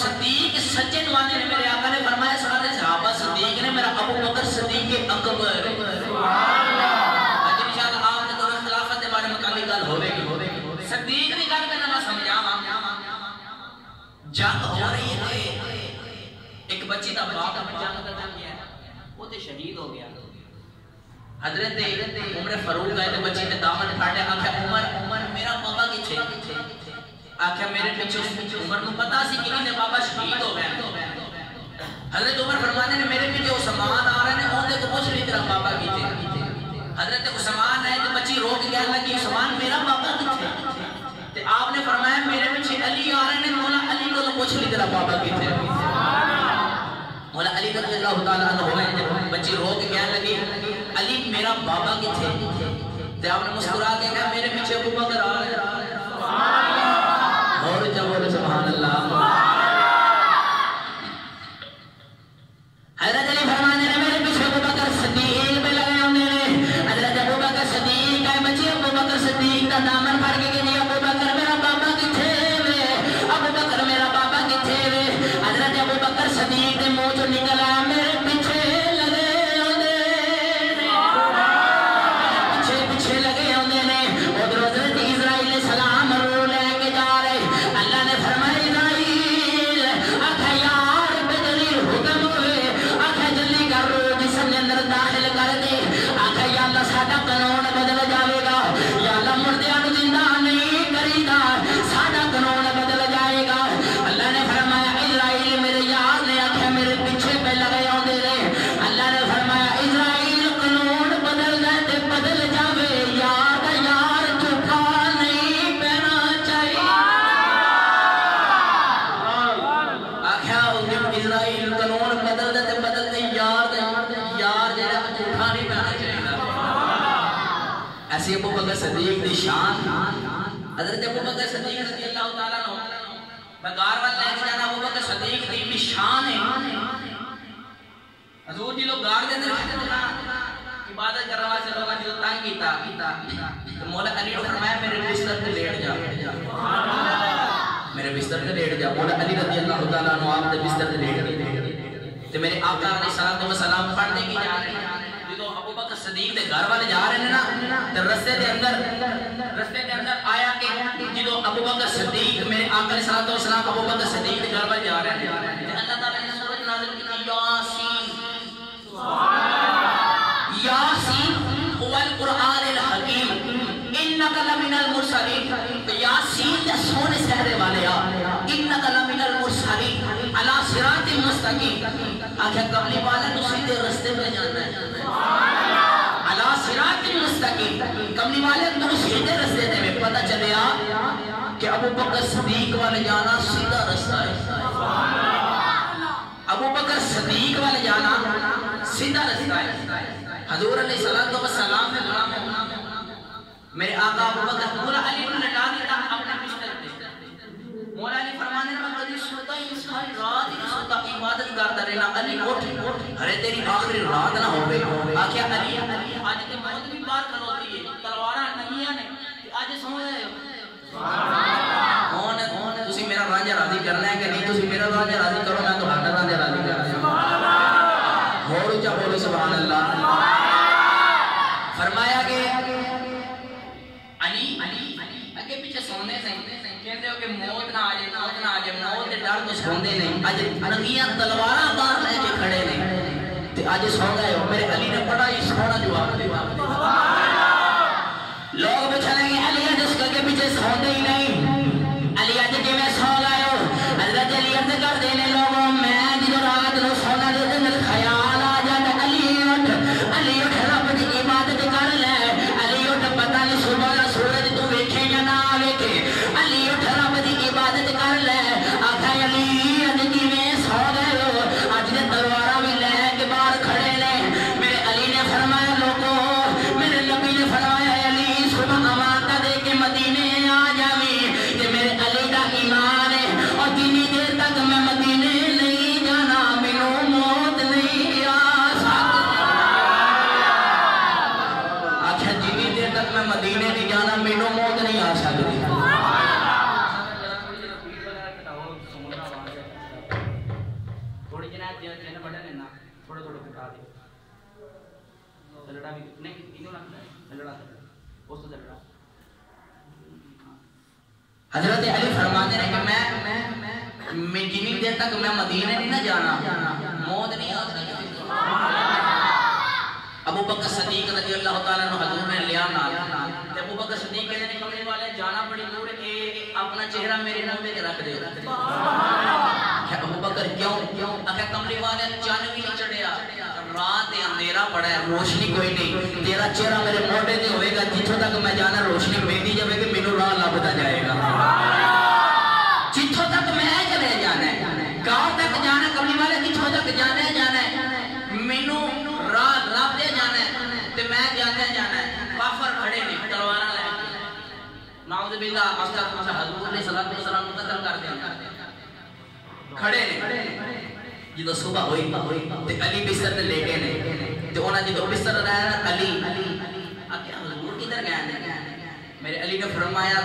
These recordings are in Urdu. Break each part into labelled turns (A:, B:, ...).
A: صدیق سچے نوانے نے میرے آقا نے فرمایا سارے صحابہ صدیق نے میرا ابو بکر صدیق اکبر انشاءاللہ آپ نے دور خلافت کے بارے میں کالی گل ہوے گی صدیق کی گل کرنا میں سمجھاواں جنگ ہو رہی ہے ایک بچی دا باپ جنگ تے جنگ گیا وہ تے شہید ہو گیا حضرت عمر فاروق آئے تے بچی نے دامن پھاڑیا آکھیا عمر میرا بابا کتھے آکھیا میرے پیچھے عمر کو پتا سی کہ میرے بابا شہید ہو گئے حضرت عمر فرماتے ہیں میرے پیچھے عثمان آ رہے ہیں اون دے کو پوچھ نہیں تیرا بابا کتھے حضرت عثمان آئے تے بچی رو کے کہنے لگی عثمان میرا بابا کتھے تے آپ نے فرمایا میرے پیچھے علی آ رہے ہیں مولا علی کو پوچھ نہیں تیرا بابا کتھے مولا علی رضی اللہ تعالیٰ عنہ ہوئے بچی رو کے کہنے لگی علی میرا بابا کتھے تے آپ نے مسکرا کے کہا میرے پیچھے ابو بکر آ رہے ہیں اور جب سبحان اللہ حضرت علی فرمانے نے میرے پیچھے ابو بکر صدیق پہ لگے ہونے نے حضرت ابو بکر صدیق آئے بچی ابو بکر صدیق کا دامن پھڑ کے کہ ابو بکر میرا بابا کتھے وے ابو بکر میرا بابا کتھے وے حضرت ابو بکر صدیق کے منہ چوں نکل آیا میرے پیچھے لگے ہونے پیچھے لگے ہونے نے ادھر حضرت اسرائیل سلام رو لے کے جا رہے اللہ نے فرمایا اسرائیل آکھا یار بدلی حکم ہوئے آکھا جلدی کر رو جسم نے اندر داخل کر دے آکھا یا اللہ ساڈا قانون بدل جاوے گا یا اللہ مردیاں نوں زندہ نہیں کرے گا ساڈا قانون بدل جائے گا اللہ نے فرمایا اسرائیل میرے یار نے آکھا میرے پیچھے پہ لگے ہوندے نے اللہ نے فرمایا اسرائیل قانون بدل دے تے بدل جاوے یار دا یار جھوٹا نہیں پینا چاہیے آکھا اسرائیل قانون بدل دے تے بدل دے یار جڑا جھوٹا نہیں پینا چاہیے ایسے ابو بکر صدیق دی شان حضرت ابو بکر صدیق رضی اللہ تعالیٰ عنہ بغار وال لے کے جانا ابو بکر صدیق دی بھی شان ہے حضور جی لوگ گار دے اندر عبادت کر رہا سے لوگاں جو تنگ کیتا تو مولا علی نے فرمایا میرے بستر پہ لیٹ جا میرے بستر پہ لیٹ جا مولا علی رضی اللہ تعالیٰ عنہ آپ دے بستر پہ لیٹ گئے تو میرے آقا علیہ السلام پڑھنے کی جا رہے ہیں جدو ابو بکر صدیق دے گھر والے جا رہے ہیں نا تو رستے دے اندر آیا کہ جدو ابو بکر صدیق میرے آقا علیہ السلام ابو بکر صدیق دے گھر والے جا رہے ہیں اللہ تعالیٰ نے سورۃ نازل کی یاسین یاسین هو القرآن الحکیم انک لمن المرسلین یاسین دے سونے سہرے والے انک لمن المرسلین علی صراط مستقیم آخر قبلی والا تو سیدھے رستے پہ جانا ہے علی صراط مستقیم قبلی والے تو سیدھے رستے پہ پتہ چلیا کہ ابو بکر صدیق والے جانا سیدھا رستہ ہے ابو بکر صدیق والے جانا سیدھا رستہ ہے حضور علیہ السلام نے میرے آقا ابو بکر مولا علی نے لٹا دیا اپنے بستر پہ مولا علی فرمانے میں کبھی سوتا ہی ساری رات ہی سوتا عبادت کرتا رہنا علی اٹھ ارے تیری آخری رات نہ ہو گئی آخیا علی آج تے موت بھی بار کھلوتی ہے تلواراں نگیاں نے آج سو رہے ہو کون تسی میرا راجا راضی کرنا ہے کہ نہیں تسی میرا راجا راضی کرو میں تہاڈا راجا راضی کرنا ہے اور اونچا بولو سبحان اللہ فرمایا کہ علی اگے پیچھے سونے سے کہندے ہو کہ موت نہ آ جائے موت دے ڈر تو سوندے نہیں اج ننگیاں تلواراں باہر لے کے کھڑے نے تے اج سو گئے ہو میرے علی نے بڑا ہی سونا جواب دیا لوگ بچھڑیں گے علی جس کے پیچھے سوندے ہی نہیں علی اج کیویں سو گئے ہو حضرت علی عرض کر دینے لوگوں میں جدوں رات نو سونا دے دل خیال آ جاتا علی اٹھ رب دی عبادت کر لے علی اٹھ پتہ نہیں صبح دا سورج تو ویکھے یا نہ ویکھے علی اٹھ رب دی عبادت کر لے آکھا علی اج کیویں سو گئے ہو اج دے تلواراں بھی لے کے باہر کھڑے نے میرے علی نے فرمایا لوگوں میرے نبی نے فرمایا علی صبح امانت دے کے مدینے آ جاویں تے میرے علی دا ایمان تین بڑے لینا تھوڑے تھوڑے پٹا دے لڑا بھی نہیں انہوں نے لڑا اس تو لڑا حضرت علی فرماتے ہیں کہ میں جتنی دیر تک میں مدینے نہیں نہ جانا موت نہیں آ سکتی ابو بکر صدیق رضی اللہ تعالیٰ عنہ حضور نے لیا نال ابو بکر صدیق کہنے نے کمرے والے جانا بڑی دور ہے اپنا چہرہ میرے منہ پہ رکھ دے ابو بکر کیوں اکھے کمرے والے چاند بھی نہیں چڑھیا رات اندھیرا پڑا ہے روشنی کوئی نہیں تیرا چہرہ میرے موڈے تے ہوئے گا جتھوں تک میں جانا روشنی پیندی جائے گی مینوں راہ لبدا جائے گا جتھوں تک میں چلے جانا ہے گاؤں تک جانا کمرے والے جتھوں تک جانا ہے مینوں راہ لب دے جانا ہے تے میں جانا ہے کافر کھڑے نے تلواراں لے کے نعوذ باللہ استغفر حضور نے صلوات و سلام قتل کر دیا کھڑے نے جدو صبح ہوئی تے علی بستر تے لیٹے نے تے انہاں جدو بستر رہا علی آکھیا حضور کدھر گئے نے میرے علی نے فرمایا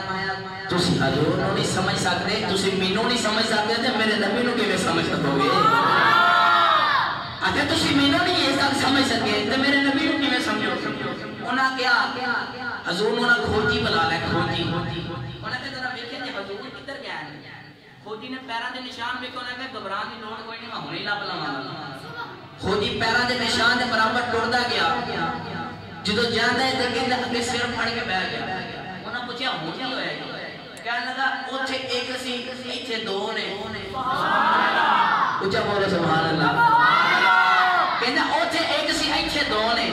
A: تسی حضور نو نہیں سمجھ سکتے تسی مینوں نہیں سمجھ سکتے تے میرے نبی نو کیویں سمجھ سکو گے اگر تسی مینوں نہیں یہ سب سمجھ سکے تے میرے نبی نو کیویں سمجھو انہاں کیا حضور نے کھوجی بلا لے کھوجی انہاں تے ذرا ویکھے تے حضور کدھر گئے نے کھوجی نے پیراں دے نشان ویکھو نہ کہ گھبران دی لوڑ کوئی نہیں میں ہنے لب لواں کھوجی پیراں دے نشان دے برابر ٹردا گیا جدو جاندا ہے تے کہندا اگے سر پھڑ کے بیٹھ گیا انہاں پوچھیا ہو کی ہویا کہنے لگا اوتھے ایک سی ایتھے دو نے اونچا بولو سبحان اللہ کہندا اوتھے ایک سی ایتھے دو نے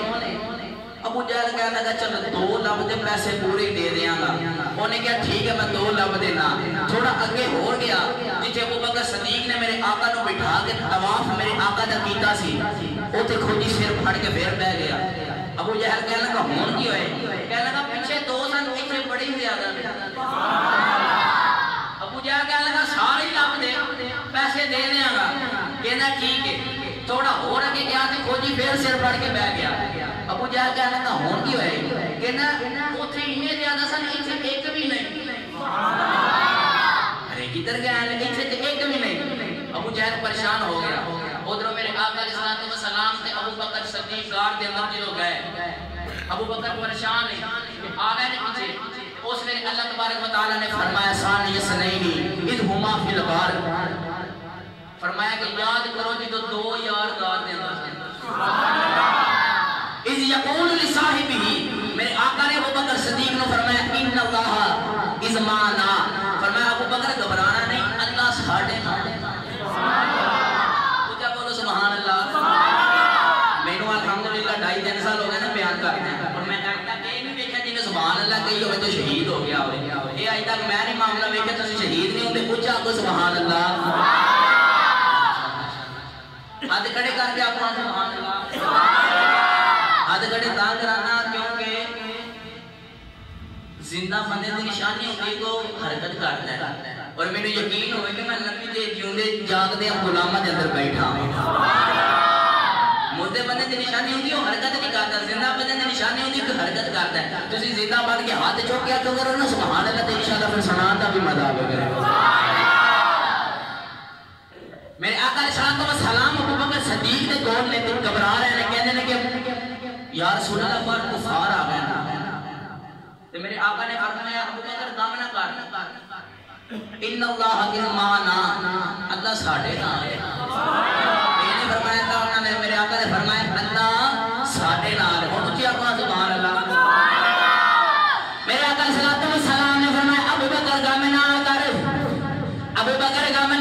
A: ابو جہل کہنے لگا چل دو لب دے پیسے پورے دے دیاں گا انہیں کہا ٹھیک ہے میں دو لب دینا تھوڑا اگے ہو گیا جتھے ابو بکر صدیق نے میرے آقا نو بٹھا کے طواف میرے آقا دا کیتا سی اوتھے کھوجی سر پھڑ کے پھر بیٹھ گیا ابو جہل کہنے لگا ہون کی ہوئے کہنے لگا پیچھے دو سن ایتھے بڑی زیادہ نے ابو جہل کہنے لگا سارے لب دے پیسے دے دیاں گا کہنا ٹھیک ہے تھوڑا ہو رکھے گیا تے کھوجی پھر سر پھڑ کے بیٹھ گیا ابو جہل کہنے لگا ہون کی ہوئے کہنا اوتھے اتنے زیادہ سن ایتھے ایک بھی نہیں ارے کدھر گئے ہیں ایتھے تے ایک بھی نہیں ابو جہل پریشان ہو گیا ادھر میرے آقا علیہ الصلوۃ والسلام تے ابو بکر صدیق غار دے اندر جدوں گئے ابو بکر پریشان ہے آ گئے پیچھے اس نے اللہ تبارک و تعالی نے فرمایا ثانی اثنین اذ ہما فی الغار فرمایا کہ یاد کرو جدوں دو یار غار دے اندر سبحان اللہ اذ یقول لصاحبہ میرے آقا نے ابو بکر صدیق نے فرمایا ان اللہ اذ معنا فرمایا ابو بکر گھبرانا نہیں اللہ ساڈے نال سبحان اللہ تو کیا بولو سبحان اللہ مینوں الحمدللہ 2.5 سال ہو گئے نا بیان کرتے ہیں اور میں اج تک یہ نہیں دیکھا جی نے سبحان اللہ کہی ہوئے تو شہید ہو گیا ہوئے یہ اج تک میں نہیں معاملہ دیکھا تو شہید نہیں ہوتے اونچا کو سبحان اللہ ہاتھ کھڑے کر کے اپنا سبحان اللہ ہاتھ کھڑے تا کرانا کیونکہ زندہ بندے کی نشانی ہوتی کو حرکت کرتا ہے اور میں نے یقین ہوئے کہ میں لمبی دے جیوندے جاگدے غلاماں دے اندر بیٹھا مردے بندے کی نشانی ہوتی ہے وہ حرکت نہیں کرتا زندہ بندے کی نشانی ہوتی ہے کہ حرکت کرتا ہے تسی زندہ بن کے ہاتھ چوک کیا تو کرو نا سبحان اللہ تے انشاءاللہ پھر سنان دا بھی مزہ آوے گا میرے آقا علیہ السلام ابو بکر صدیق دے کول نے تے گھبرا رہے ہیں کہندے نے کہ یا رسول اللہ پر کفار آ گئے تے میرے آقا نے فرمایا ابو بکر دم نہ کر ان اللہ معنا اللہ ساڈے نال ہے یہ نے فرمایا تھا انہوں نے میرے آقا نے فرمایا اللہ ساڈے نال ہن اونچی آواز سبحان اللہ میرے آقا علیہ السلام نے فرمایا ابو بکر غم نہ کر ابو بکر غم